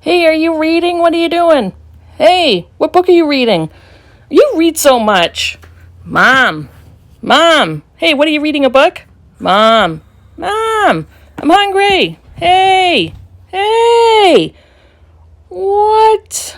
Hey, are you reading? What are you doing? Hey, what book are you reading? You read so much. Mom. Mom. Hey, what are you reading, a book? Mom. Mom. I'm hungry. Hey. Hey. What?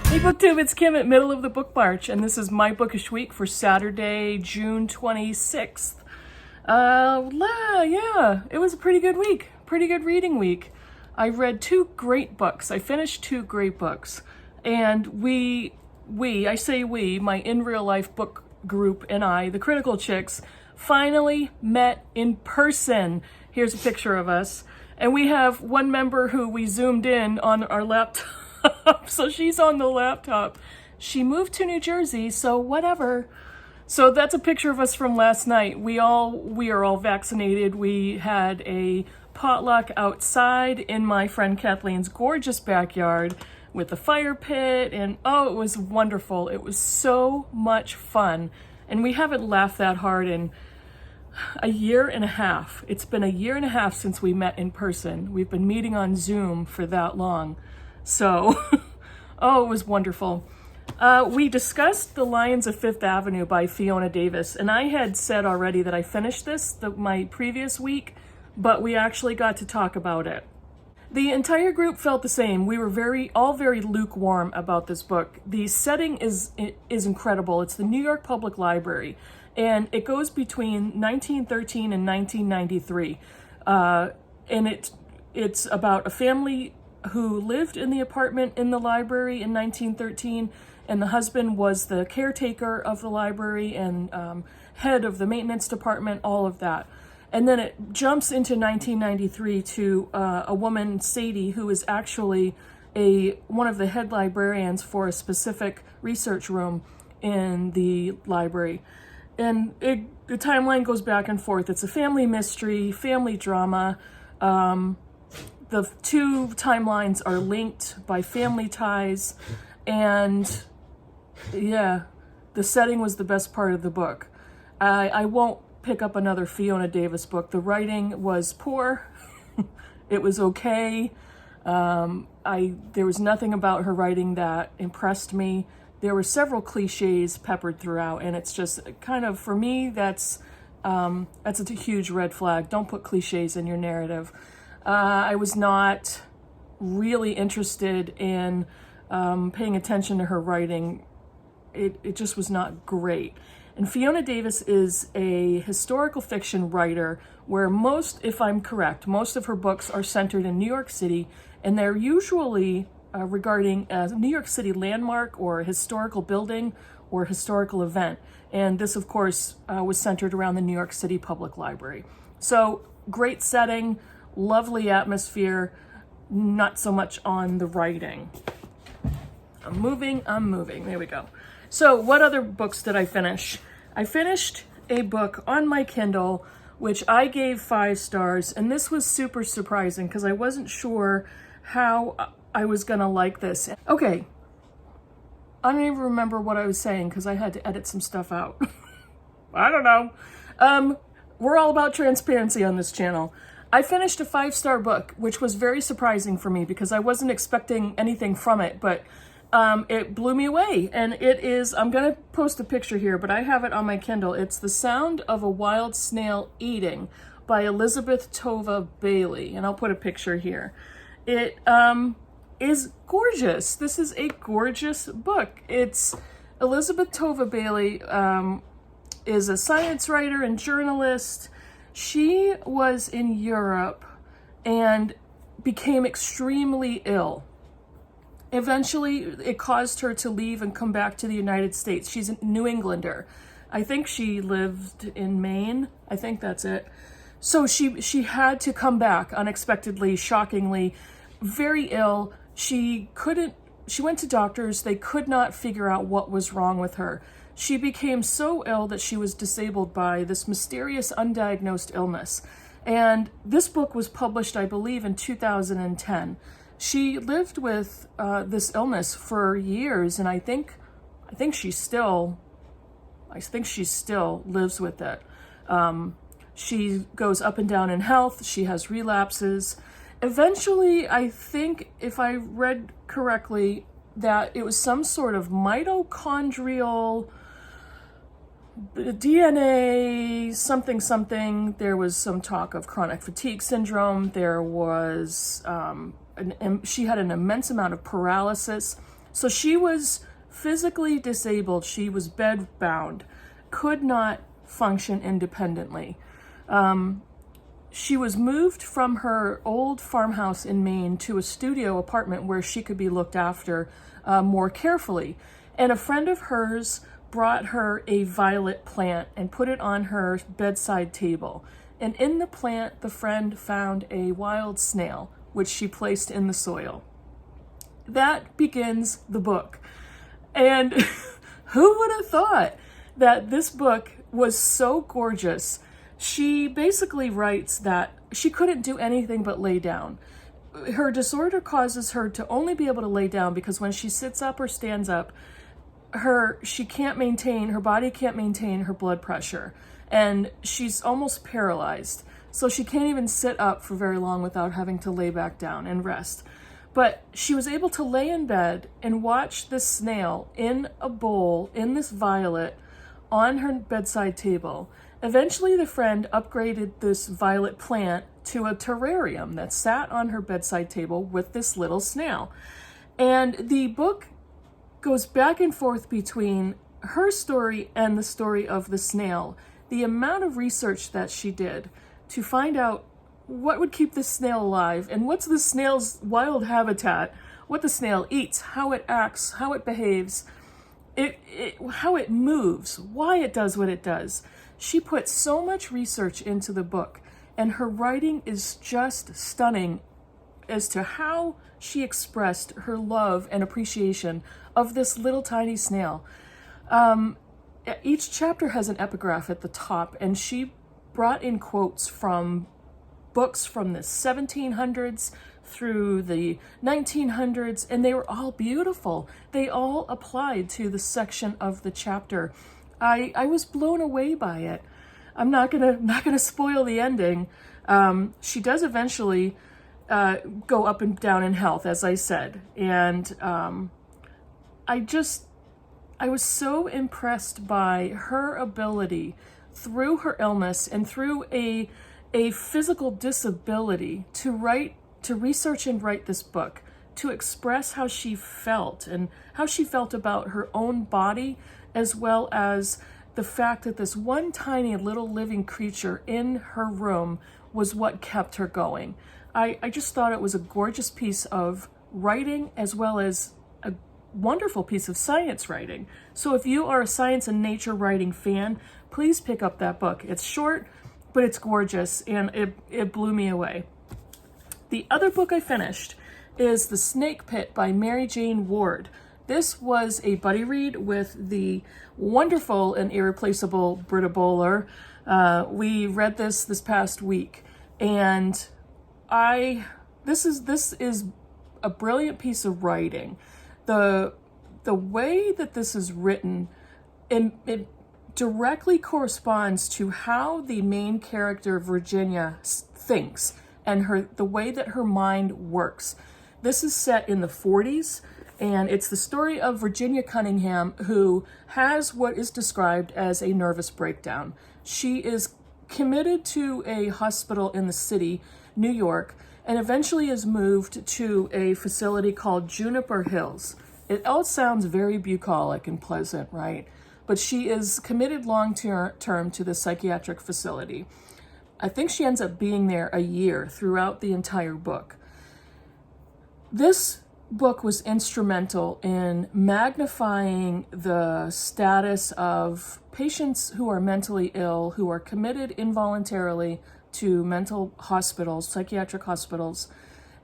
Hey BookTube, it's Kim at Middle of the Book March, and this is my Bookish week for Saturday, June 26th. Yeah, it was a pretty good week. Pretty good reading week. I read two great books. I finished two great books. And I say we, my in real life book group and I, the Critical Chicks, finally met in person. Here's a picture of us. And we have one member who we zoomed in on our laptop. So she's on the laptop. She moved to New Jersey, so whatever. So that's a picture of us from last night. We are all vaccinated. We had a potluck outside in my friend Kathleen's gorgeous backyard with a fire pit, and oh, it was wonderful. It was so much fun. And we haven't laughed that hard in a year and a half. It's been a year and a half since we met in person. We've been meeting on Zoom for that long. So, oh, it was wonderful. We discussed The Lions of Fifth Avenue by Fiona Davis, and I had said already that I finished my previous week, but we actually got to talk about it. The entire group felt the same. We were all very lukewarm about this book. The setting is incredible. It's the New York Public Library, and it goes between 1913 and 1993. And it's about a family who lived in the apartment in the library in 1913, and the husband was the caretaker of the library and head of the maintenance department, all of that. And then it jumps into 1993 to a woman, Sadie, who is actually one of the head librarians for a specific research room in the library. And the timeline goes back and forth. It's a family mystery, family drama. The two timelines are linked by family ties, and yeah, the setting was the best part of the book. I won't pick up another Fiona Davis book. The writing was poor. It was okay. There was nothing about her writing that impressed me. There were several cliches peppered throughout, and it's just kind of, for me, that's a huge red flag. Don't put cliches in your narrative. I was not really interested in paying attention to her writing. It just was not great. And Fiona Davis is a historical fiction writer where if I'm correct, most of her books are centered in New York City, and they're usually regarding a New York City landmark or a historical building or historical event. And this, of course, was centered around the New York City Public Library. So great setting, lovely atmosphere, not so much on the writing. I'm moving. There we go. So what other books did I finish? I finished a book on my Kindle, which I gave 5 stars, and this was super surprising because I wasn't sure how I was going to like this. Okay, I don't even remember what I was saying because I had to edit some stuff out. I don't know. We're all about transparency on this channel. I finished a 5-star book, which was very surprising for me because I wasn't expecting anything from it, but it blew me away. And it is, I'm going to post a picture here, but I have it on my Kindle. It's The Sound of a Wild Snail Eating by Elizabeth Tova Bailey. And I'll put a picture here. It is gorgeous. This is a gorgeous book. It's Elizabeth Tova Bailey is a science writer and journalist. She was in Europe and became extremely ill. Eventually, it caused her to leave and come back to the United States. She's a New Englander. I think she lived in Maine. I think that's it. So she had to come back unexpectedly, shockingly, very ill. She went to doctors. They could not figure out what was wrong with her. She became so ill that she was disabled by this mysterious undiagnosed illness. And this book was published, I believe, in 2010. She lived with this illness for years, and I think she still lives with it. She goes up and down in health. She has relapses. Eventually, I think, if I read correctly, that it was some sort of mitochondrial DNA something. There was some talk of chronic fatigue syndrome. There was, she had an immense amount of paralysis. So she was physically disabled. She was bedbound, could not function independently. She was moved from her old farmhouse in Maine to a studio apartment where she could be looked after more carefully. And a friend of hers brought her a violet plant and put it on her bedside table. And in the plant, the friend found a wild snail, which she placed in the soil. That begins the book. And who would have thought that this book was so gorgeous? She basically writes that she couldn't do anything but lay down. Her disorder causes her to only be able to lay down because when she sits up or stands up, her body can't maintain her blood pressure, and she's almost paralyzed. So she can't even sit up for very long without having to lay back down and rest. But she was able to lay in bed and watch this snail in a bowl, in this violet, on her bedside table. Eventually, the friend upgraded this violet plant to a terrarium that sat on her bedside table with this little snail. And the book goes back and forth between her story and the story of the snail. The amount of research that she did to find out what would keep the snail alive and what's the snail's wild habitat, what the snail eats, how it acts, how it behaves, how it moves, why it does what it does. She put so much research into the book, and her writing is just stunning as to how she expressed her love and appreciation of this little tiny snail. Each chapter has an epigraph at the top, and she brought in quotes from books from the 1700s through the 1900s, and they were all beautiful. They all applied to the section of the chapter. I was blown away by it. I'm not gonna spoil the ending. She does eventually go up and down in health, as I said, and I was so impressed by her ability through her illness and through a physical disability to research and write this book, to express how she felt and how she felt about her own body, as well as the fact that this one tiny little living creature in her room was what kept her going. I just thought it was a gorgeous piece of writing, as well as a wonderful piece of science writing. So if you are a science and nature writing fan, please pick up that book. It's short, but it's gorgeous, and it blew me away. The other book I finished is The Snake Pit by Mary Jane Ward. This was a buddy read with the wonderful and irreplaceable Britta Bohler. We read this past week, and this is a brilliant piece of writing. The way that this is written, it directly corresponds to how the main character Virginia thinks and the way that her mind works. This is set in the 40s, and it's the story of Virginia Cunningham, who has what is described as a nervous breakdown. She is committed to a hospital in the city, New York, and eventually is moved to a facility called Juniper Hills. It all sounds very bucolic and pleasant, right? But she is committed long-term to the psychiatric facility. I think she ends up being there a year throughout the entire book. This book was instrumental in magnifying the status of patients who are mentally ill, who are committed involuntarily to mental hospitals, psychiatric hospitals.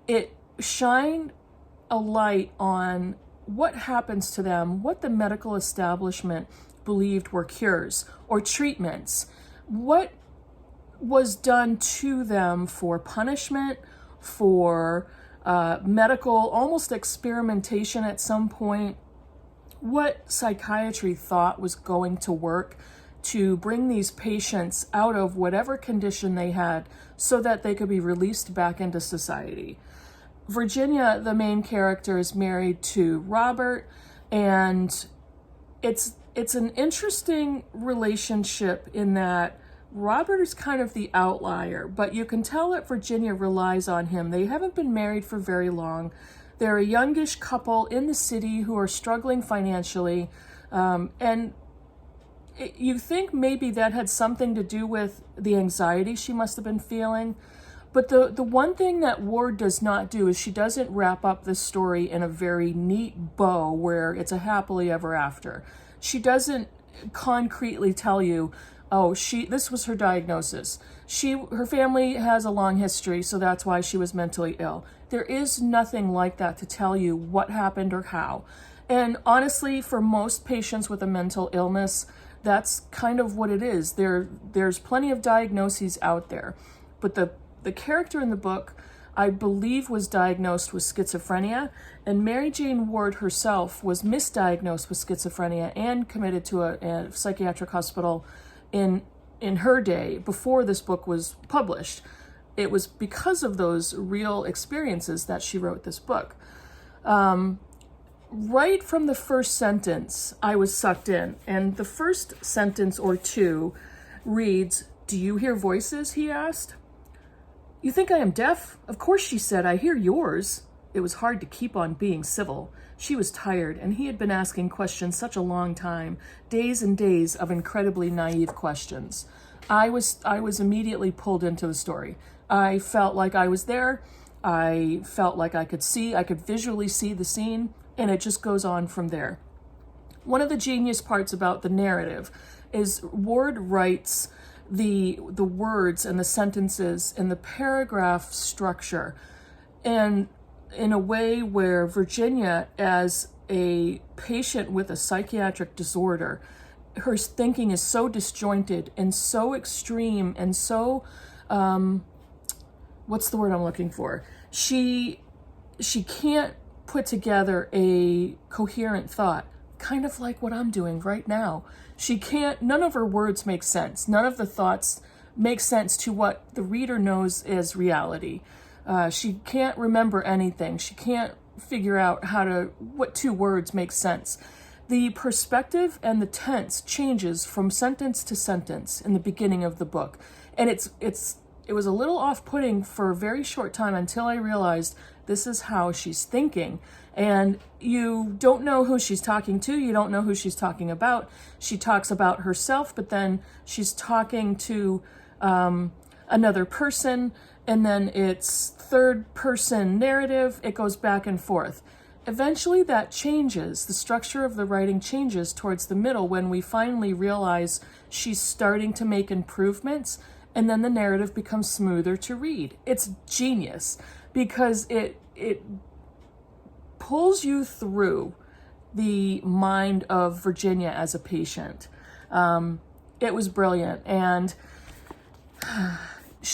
It shined a light on what happens to them, what the medical establishment believed were cures or treatments, what was done to them for punishment, for medical, almost experimentation at some point, what psychiatry thought was going to work to bring these patients out of whatever condition they had so that they could be released back into society. Virginia, the main character, is married to Robert, and it's an interesting relationship in that Robert is kind of the outlier, but you can tell that Virginia relies on him. They haven't been married for very long. They're a youngish couple in the city who are struggling financially, and you think maybe that had something to do with the anxiety she must have been feeling. But the one thing that Ward does not do is she doesn't wrap up this story in a very neat bow where it's a happily ever after. She doesn't concretely tell you, oh, this was her diagnosis. Her family has a long history, so that's why she was mentally ill. There is nothing like that to tell you what happened or how. And honestly, for most patients with a mental illness, that's kind of what it is. There's plenty of diagnoses out there. But the character in the book, I believe, was diagnosed with schizophrenia, and Mary Jane Ward herself was misdiagnosed with schizophrenia and committed to a psychiatric hospital in her day before this book was published. It was because of those real experiences that she wrote this book. Right from the first sentence, I was sucked in, and the first sentence or two reads, "Do you hear voices?" he asked. "You think I am deaf?" "Of course," she said, "I hear yours." It was hard to keep on being civil. She was tired, and he had been asking questions such a long time, days and days of incredibly naive questions. I was immediately pulled into the story. I felt like I was there. I felt like I could visually see the scene, and it just goes on from there. One of the genius parts about the narrative is Ward writes the words and the sentences in the paragraph structure, and in a way where Virginia, as a patient with a psychiatric disorder, her thinking is so disjointed and so extreme and so, what's the word I'm looking for? She can't put together a coherent thought, kind of like what I'm doing right now. None of her words make sense. None of the thoughts make sense to what the reader knows as reality. She can't remember anything. She can't figure out what two words make sense. The perspective and the tense changes from sentence to sentence in the beginning of the book. And it was a little off-putting for a very short time until I realized this is how she's thinking. And you don't know who she's talking to. You don't know who she's talking about. She talks about herself, but then she's talking to another person, and then it's third-person narrative. It goes back and forth. Eventually that changes. The structure of the writing changes towards the middle when we finally realize she's starting to make improvements, and then the narrative becomes smoother to read. It's genius because it pulls you through the mind of Virginia as a patient. It was brilliant. And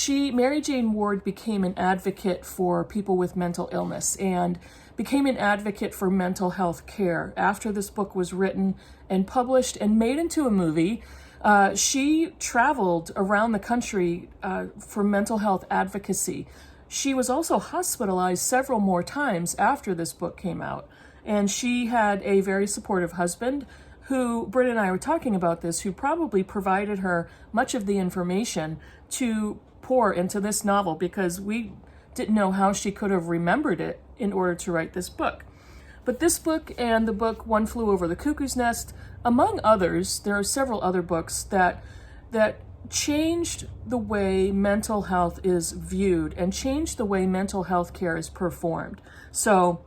Mary Jane Ward became an advocate for people with mental illness and became an advocate for mental health care. After this book was written and published and made into a movie, she traveled around the country for mental health advocacy. She was also hospitalized several more times after this book came out. And she had a very supportive husband who, Britta and I were talking about this, who probably provided her much of the information to pour into this novel because we didn't know how she could have remembered it in order to write this book. But this book and the book One Flew Over the Cuckoo's Nest, among others, there are several other books that changed the way mental health is viewed and changed the way mental health care is performed. So,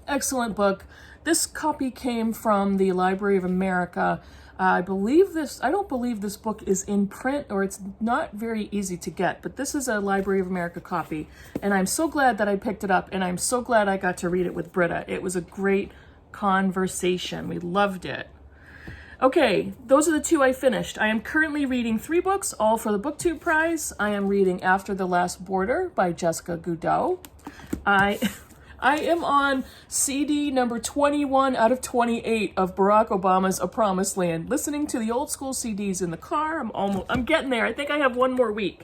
excellent book. This copy came from the Library of America. I don't believe this book is in print, or it's not very easy to get, but this is a Library of America copy, and I'm so glad that I picked it up, and I'm so glad I got to read it with Britta. It was a great conversation. We loved it. Okay, those are the two I finished. I am currently reading 3 books, all for the BookTube Prize. I am reading After the Last Border by Jessica Goudeau. I I am on CD number 21 out of 28 of Barack Obama's A Promised Land. Listening to the old school CDs in the car. I'm getting there. I think I have one more week.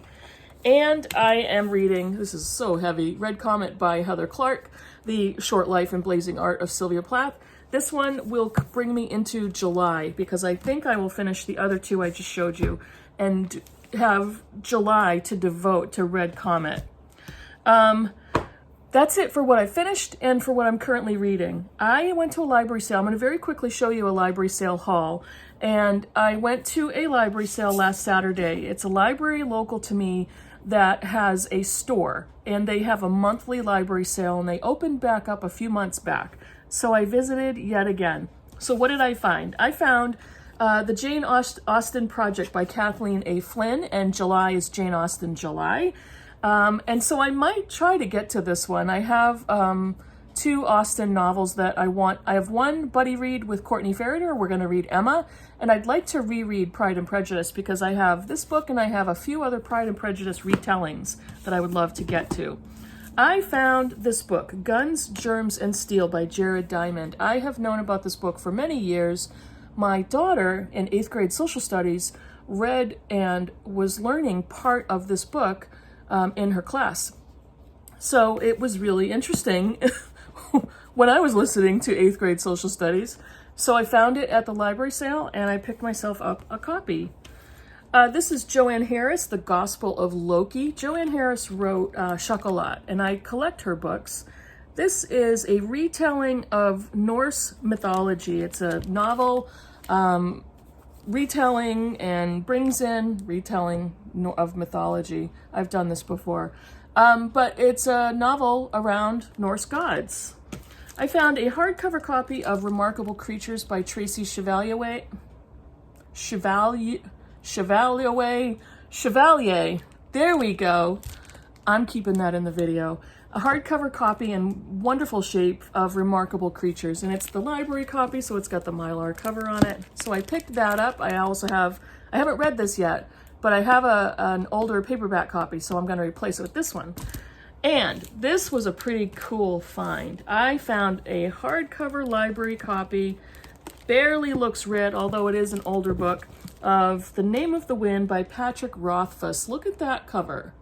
And I am reading, this is so heavy, Red Comet by Heather Clark, The Short Life and Blazing Art of Sylvia Plath. This one will bring me into July because I think I will finish the other two I just showed you and have July to devote to Red Comet. That's it for what I finished and for what I'm currently reading. I went to a library sale. I'm going to very quickly show you a library sale haul. And I went to a library sale last Saturday. It's a library local to me that has a store, and they have a monthly library sale, and they opened back up a few months back. So I visited yet again. So what did I find? I found the Jane Austen Project by Kathleen A. Flynn, and July is Jane Austen July. And so I might try to get to this one. I have two Austen novels that I want. I have one buddy read with Courtney Ferreter. We're going to read Emma. And I'd like to reread Pride and Prejudice because I have this book and I have a few other Pride and Prejudice retellings that I would love to get to. I found this book, Guns, Germs, and Steel by Jared Diamond. I have known about this book for many years. My daughter in 8th grade social studies read and was learning part of this book in her class. So it was really interesting when I was listening to 8th grade social studies. So I found it at the library sale and I picked myself up a copy. This is Joanne Harris, The Gospel of Loki. Joanne Harris wrote Chocolat, and I collect her books. This is a retelling of Norse mythology. It's a novel retelling and brings in retelling of mythology. I've done this before. But it's a novel around Norse gods. I found a hardcover copy of Remarkable Creatures by Tracy Chevalier. There we go. I'm keeping that in the video. A hardcover copy in wonderful shape of Remarkable Creatures, and it's the library copy, so it's got the Mylar cover on it. So I picked that up. I haven't read this yet, but I have an older paperback copy, so I'm going to replace it with this one. And this was a pretty cool find. I found a hardcover library copy, barely looks read, although it is an older book, of The Name of the Wind by Patrick Rothfuss. Look at that cover.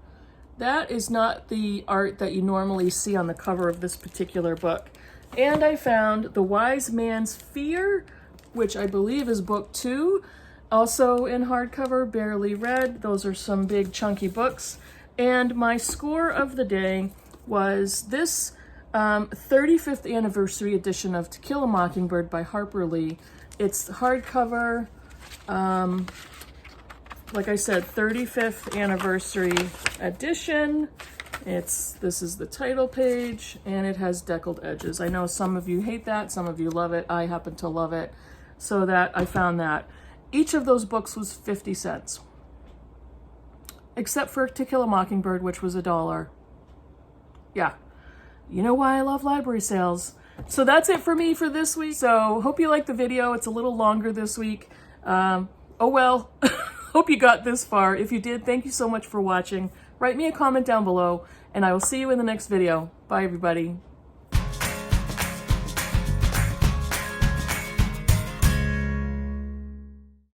That is not the art that you normally see on the cover of this particular book. And I found The Wise Man's Fear, which I believe is book 2, also in hardcover, barely read. Those are some big chunky books. And my score of the day was this 35th anniversary edition of To Kill a Mockingbird by Harper Lee. It's hardcover, like I said, 35th anniversary edition. This is the title page, and it has deckled edges. I know some of you hate that, some of you love it. I happen to love it, so that I found that. Each of those books was 50 cents. Except for To Kill a Mockingbird, which was $1. Yeah, you know why I love library sales. So that's it for me for this week. So hope you liked the video. It's a little longer this week. Oh well, hope you got this far. If you did, thank you so much for watching. Write me a comment down below, and I will see you in the next video. Bye, everybody.